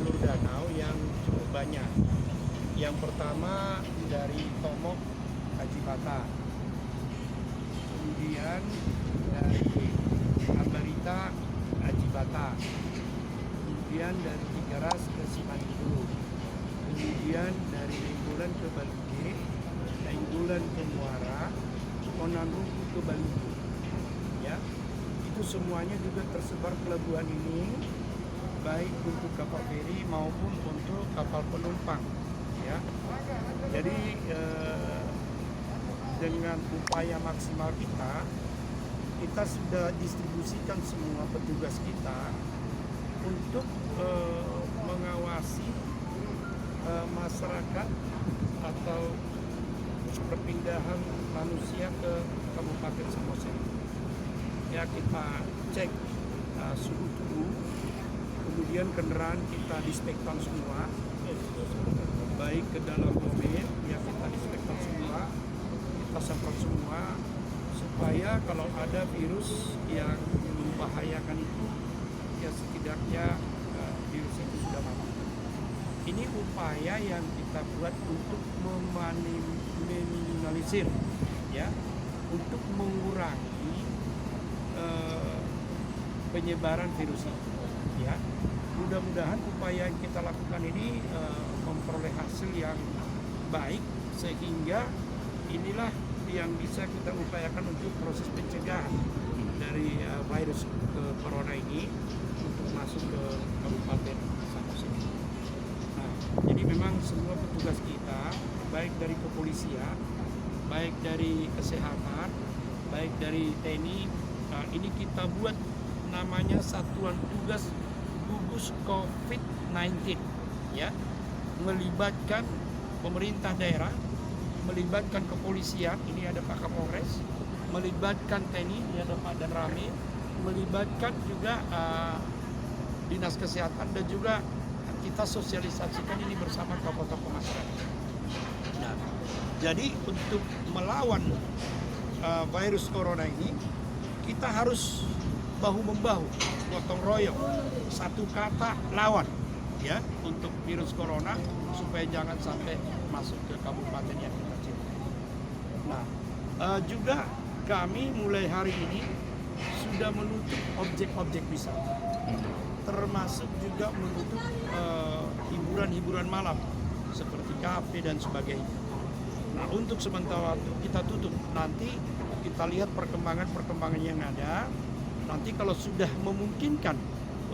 jalur danau yang cukup banyak. Yang pertama dari Tomok Haji Bata, kemudian dari Ambarita Haji Bata, kemudian dari Tigaras ke Simandungu, kemudian dari Nainggolan ke Baluge, Nainggolan ke Muara, Onanruku ke Baluge. Ya, itu semuanya juga tersebar pelabuhan ini, baik untuk kapal feri maupun untuk kapal penumpang. Ya, jadi dengan upaya maksimal kita sudah distribusikan semua petugas kita untuk mengawasi masyarakat atau perpindahan manusia ke Kabupaten Samosir. Ya, kita cek suhu tubuh, kemudian kendaraan kita dispektan semua, baik ke dalam mobil, ya kita dispektan semua, kita semprot semua, supaya kalau ada virus yang membahayakan itu, ya setidaknya virus itu sudah mati. Ini upaya yang kita buat untuk meminimalisir, ya, untuk mengurangi penyebaran virus ini. Ya, mudah-mudahan upaya yang kita lakukan ini memperoleh hasil yang baik, sehingga inilah yang bisa kita upayakan untuk proses pencegahan dari virus corona ini untuk masuk ke Kabupaten Samosir. Nah, jadi memang semua petugas kita, baik dari kepolisian, baik dari kesehatan, baik dari TNI, ini kita buat namanya Satuan Tugas Gugus COVID-19, ya, melibatkan pemerintah daerah, melibatkan kepolisian, ini ada Pak Kapolres, melibatkan TNI, ini ada Pak Dan Ramil, melibatkan juga Dinas Kesehatan, dan juga kita sosialisasikan ini bersama tokoh-tokoh masyarakat. Nah, jadi untuk melawan virus corona ini, kita harus bahu-membahu, gotong royong, satu kata lawan, ya, untuk virus corona supaya jangan sampai masuk ke kabupaten yang kita cintai. Nah, juga kami mulai hari ini sudah menutup objek-objek wisata, termasuk juga menutup hiburan-hiburan malam seperti kafe dan sebagainya. Nah, untuk sementara waktu kita tutup, nanti kita lihat perkembangan yang ada. Nanti kalau sudah memungkinkan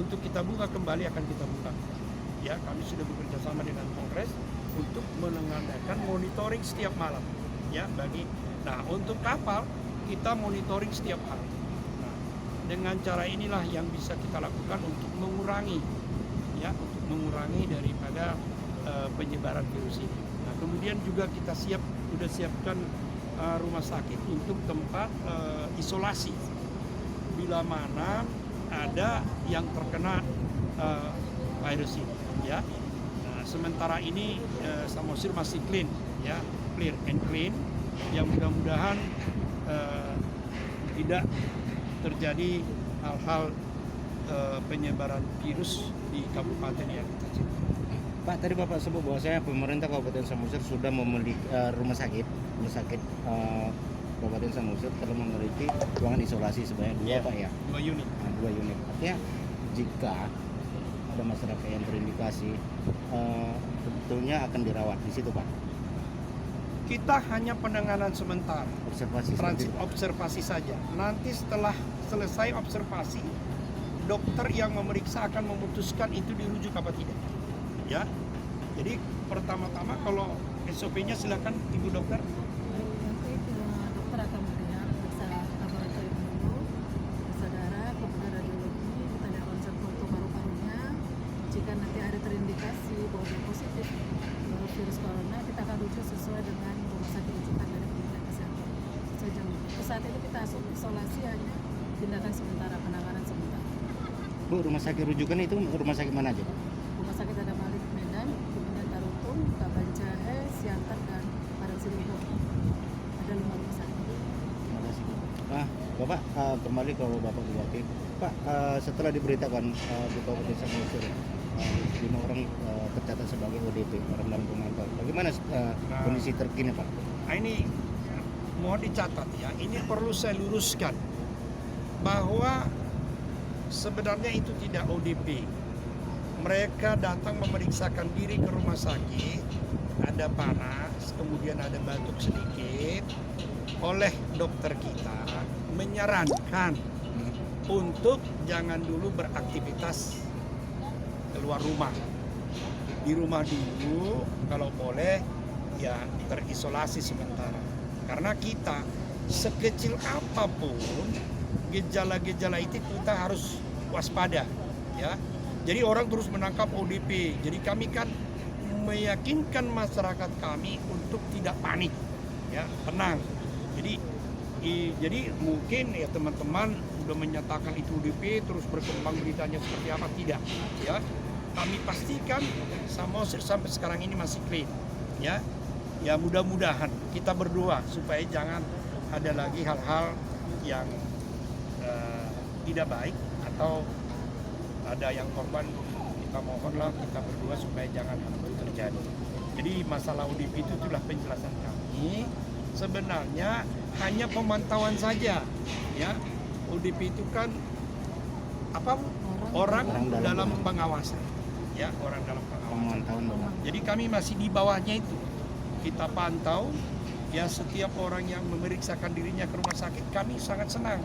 untuk kita buka kembali, akan kita buka. Ya, kami sudah bekerja sama dengan Kongres untuk mengadakan monitoring setiap malam. Ya, nah, untuk kapal kita monitoring setiap hari. Nah, dengan cara inilah yang bisa kita lakukan untuk mengurangi, ya, untuk mengurangi daripada penyebaran virus ini. Nah, kemudian juga kita sudah siapkan rumah sakit untuk tempat isolasi bila mana ada yang terkena virus ini, ya. Nah, sementara ini Samosir masih clear and clean, yang mudah-mudahan tidak terjadi hal-hal penyebaran virus di kabupaten yang kita cintai. Pak, tadi Bapak sebut bahwasanya pemerintah Kabupaten Samosir sudah memiliki rumah sakit Kabupaten Samosir telah memiliki ruangan isolasi sebanyak 2, Pak, ya? 2 unit. Nah, 2 unit. Artinya jika ada masyarakat yang terindikasi, sebetulnya akan dirawat di situ, Pak? Kita hanya penanganan sementara, observasi saja. Nanti setelah selesai observasi, dokter yang memeriksa akan memutuskan itu dirujuk apa tidak. Ya, jadi pertama-tama kalau SOP-nya silakan Ibu Dokter. Dokter akan melihat periksa laboratorium dulu, periksa darah, kemudian radiologi, kita lihat ronsen foto paru-parunya. Jika nanti ada terindikasi bahwa dia positif virus corona, kita akan rujuk sesuai dengan rumah sakit rujukan dari Kementerian Kesehatan. Saat itu kita isolasi hanya tindakan sementara, penanganan sementara. Bu, rumah sakit rujukan itu rumah sakit mana aja, Pak? Rumah sakit ada Malik Medan, kemudian Tarutung, Kabanjahe, Siantar, dan Padang Sidempuan. Ada 5 rumah sakit. Terima kasih. Nah, Bapak, kembali kalau Bapak Bupati. Pak, setelah diberitakan di Kabupaten Samosir di 5 orang tercatat sebagai ODP, orang dalam pemantauan. Bagaimana kondisi terkini Pak? Nah, ini mohon dicatat ya, ini perlu saya luruskan bahwa sebenarnya itu tidak ODP. Mereka datang memeriksakan diri ke rumah sakit, ada panas, kemudian ada batuk sedikit, oleh dokter kita menyarankan untuk jangan dulu beraktivitas keluar rumah. Di rumah dulu, kalau boleh ya terisolasi sementara. Karena kita sekecil apapun gejala-gejala itu kita harus waspada ya. Jadi orang terus menangkap ODP. Jadi kami kan meyakinkan masyarakat kami untuk tidak panik ya, tenang. Jadi mungkin ya teman-teman sudah menyatakan itu ODP terus berkembang beritanya seperti apa, tidak ya. Kami pastikan Samosir sampai sekarang ini masih clean ya. Ya mudah-mudahan kita berdoa supaya jangan ada lagi hal-hal yang tidak baik atau ada yang korban. Kita mohonlah, kita berdoa supaya jangan itu terjadi. Jadi masalah ODP itu itulah penjelasan kami. Sebenarnya hanya pemantauan saja ya. ODP itu kan apa? Orang dalam pengawasan ya, orang dalam pengawasan. Jadi kami masih di bawahnya itu. Kita pantau ya, setiap orang yang memeriksakan dirinya ke rumah sakit, kami sangat senang.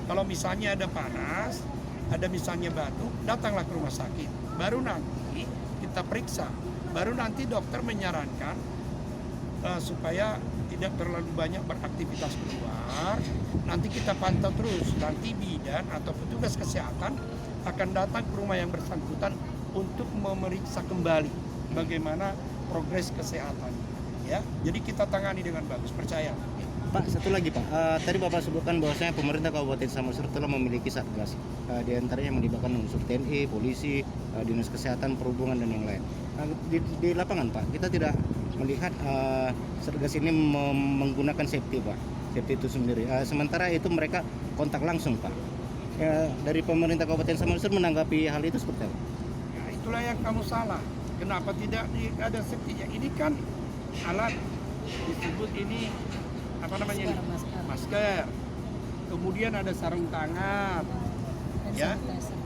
Kalau misalnya ada panas, ada misalnya batuk, datanglah ke rumah sakit. Baru nanti kita periksa. Baru nanti dokter menyarankan supaya tidak terlalu banyak beraktivitas keluar. Nanti kita pantau terus. Nanti bidan atau petugas kesehatan akan datang ke rumah yang bersangkutan untuk memeriksa kembali bagaimana progres kesehatan. Ya, jadi kita tangani dengan bagus, percaya. Pak, satu lagi Pak, tadi Bapak sebutkan bahwasanya pemerintah Kabupaten Samosir telah memiliki satgas, di antaranya melibatkan unsur TNI, polisi, dinas kesehatan, perhubungan dan yang lain. Di lapangan Pak, kita tidak melihat satgas ini menggunakan safety Pak, safety itu sendiri. Sementara itu mereka kontak langsung Pak. Dari pemerintah Kabupaten Samosir menanggapi hal itu seperti apa? Ya, itulah yang kamu salah. Kenapa tidak ada safety-nya? Ini kan alat disebut ini apa namanya ini? Masker. Kemudian ada sarung tangan, ya.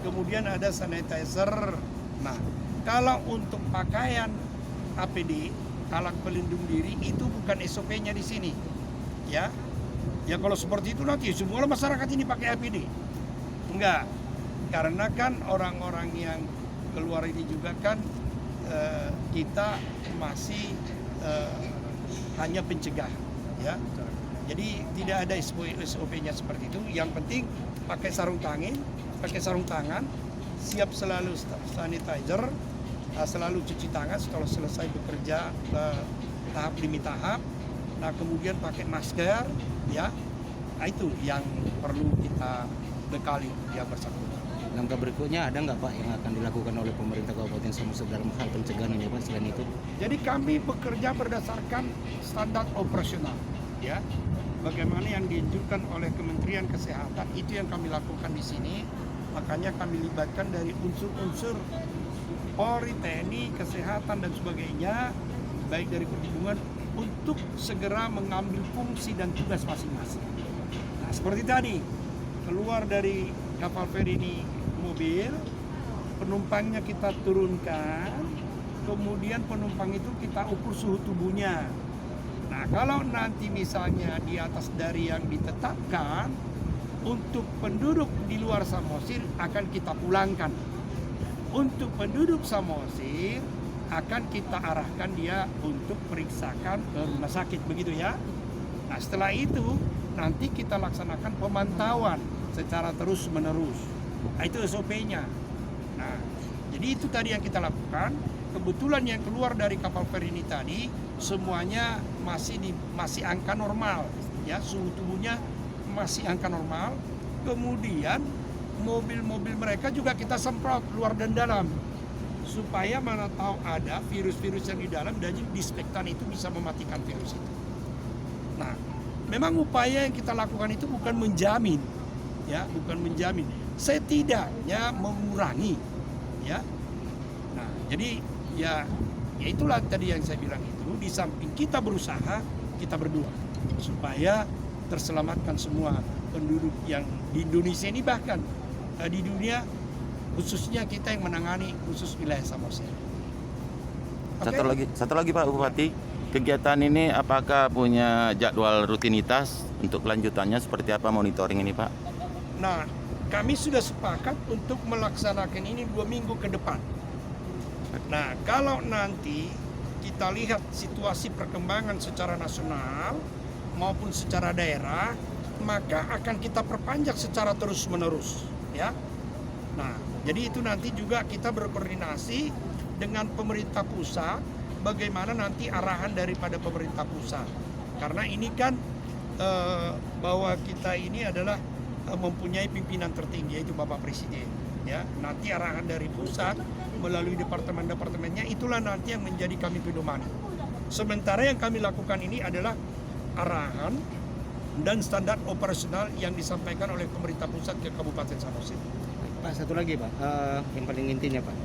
Kemudian ada sanitizer. Nah, kalau untuk pakaian APD, alat pelindung diri itu bukan SOP-nya di sini, ya. Ya kalau seperti itu nanti semua masyarakat ini pakai APD. Enggak, karena kan orang-orang yang keluar ini juga kan kita masih hanya pencegah, ya. Jadi tidak ada SOP-nya seperti itu. Yang penting pakai sarung tangan, siap selalu sanitizer, selalu cuci tangan setelah selesai bekerja tahap demi tahap. Nah kemudian pakai masker, ya. Nah, itu yang perlu kita bekali yang bersangkutan. Langkah berikutnya ada nggak Pak yang akan dilakukan oleh pemerintah Kabupaten Samosir dalam hal pencegahan ya Pak selain itu? Jadi kami bekerja berdasarkan standar operasional, ya. Bagaimana yang dianjurkan oleh Kementerian Kesehatan itu yang kami lakukan di sini. Makanya kami libatkan dari unsur-unsur Polri, TNI, Kesehatan dan sebagainya, baik dari perhubungan untuk segera mengambil fungsi dan tugas masing-masing. Nah, seperti tadi, keluar dari kapal feri ini mobil, penumpangnya kita turunkan, kemudian penumpang itu kita ukur suhu tubuhnya. Nah, kalau nanti misalnya di atas dari yang ditetapkan, untuk penduduk di luar Samosir akan kita pulangkan. Untuk penduduk Samosir akan kita arahkan dia untuk periksakan ke rumah sakit, begitu ya. Nah, setelah itu nanti kita laksanakan pemantauan secara terus-menerus. Nah, itu SOP-nya. Nah, jadi itu tadi yang kita lakukan. Kebetulan yang keluar dari kapal feri ini tadi semuanya masih angka normal, ya, suhu tubuhnya masih angka normal. Kemudian mobil-mobil mereka juga kita semprot luar dan dalam supaya mana tahu ada virus-virus yang di dalam dan disinfektan itu bisa mematikan virus itu. Nah, memang upaya yang kita lakukan itu bukan menjamin, ya, bukan menjamin, setidaknya mengurangi, ya. Nah, Jadi ya itulah tadi yang saya bilang itu, di samping kita berusaha, kita berdoa supaya terselamatkan semua penduduk yang di Indonesia ini, bahkan di dunia, khususnya kita yang menangani khusus wilayah Samosir. Satu lagi Pak Bupati, kegiatan ini apakah punya jadwal rutinitas untuk kelanjutannya seperti apa monitoring ini Pak? Nah, kami sudah sepakat untuk melaksanakan ini 2 minggu ke depan. Nah, kalau nanti kita lihat situasi perkembangan secara nasional maupun secara daerah, maka akan kita perpanjang secara terus-menerus, ya. Nah, jadi itu nanti juga kita berkoordinasi dengan pemerintah pusat, bagaimana nanti arahan daripada pemerintah pusat. Karena ini kan bahwa kita ini adalah mempunyai pimpinan tertinggi, yaitu Bapak Presiden, ya. Nanti arahan dari pusat melalui departemen-departemennya, itulah nanti yang menjadi kami pedomani. Sementara yang kami lakukan ini adalah arahan dan standar operasional yang disampaikan oleh pemerintah pusat ke Kabupaten Samosir. Pak, satu lagi Pak, yang paling intinya Pak,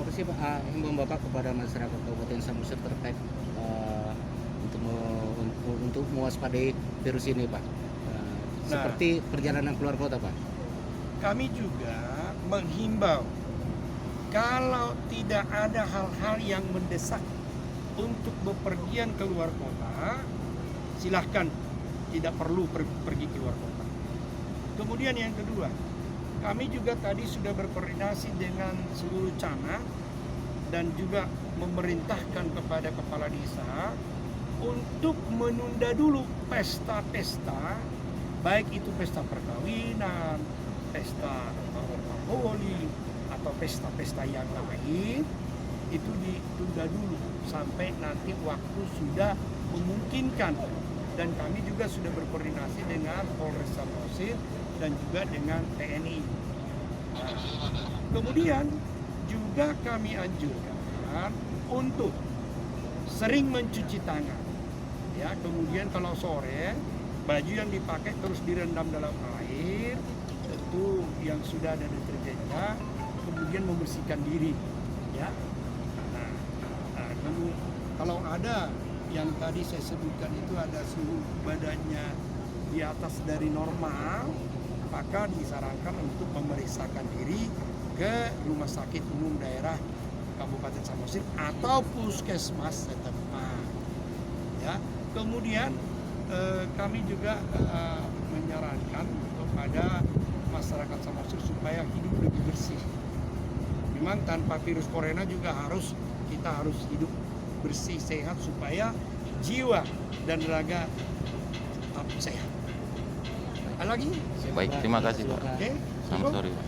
apa sih Pak himbauan Bapak kepada masyarakat Kabupaten Samosir terkait untuk mewaspadai virus ini Pak, seperti perjalanan keluar kota Pak? Kami juga menghimbau kalau tidak ada hal-hal yang mendesak untuk bepergian keluar kota, silahkan, tidak perlu pergi keluar kota. Kemudian yang kedua, kami juga tadi sudah berkoordinasi dengan seluruh camat dan juga memerintahkan kepada kepala desa untuk menunda dulu pesta-pesta, baik itu pesta perkawinan, pesta patroli, atau pesta-pesta yang lain, itu ditunda dulu sampai nanti waktu sudah memungkinkan. Dan kami juga sudah berkoordinasi dengan Polres Samosir dan juga dengan TNI. Kemudian juga kami anjurkan untuk sering mencuci tangan, ya. Kemudian kalau sore, baju yang dipakai terus direndam dalam air, tentu yang sudah ada deterjennya, kemudian membersihkan diri, ya. Kalau ada yang tadi saya sebutkan itu ada suhu badannya di atas dari normal, maka disarankan untuk memeriksakan diri ke Rumah Sakit Umum Daerah Kabupaten Samosir atau puskesmas setempat, ya. Kemudian kami juga menyarankan kepada masyarakat Samosir supaya hidup lebih bersih. Memang tanpa virus corona juga kita harus hidup bersih, sehat, supaya jiwa dan raga tetap sehat. Lagi? Baik, terima kasih Pak. Oke, Selamat sore Pak.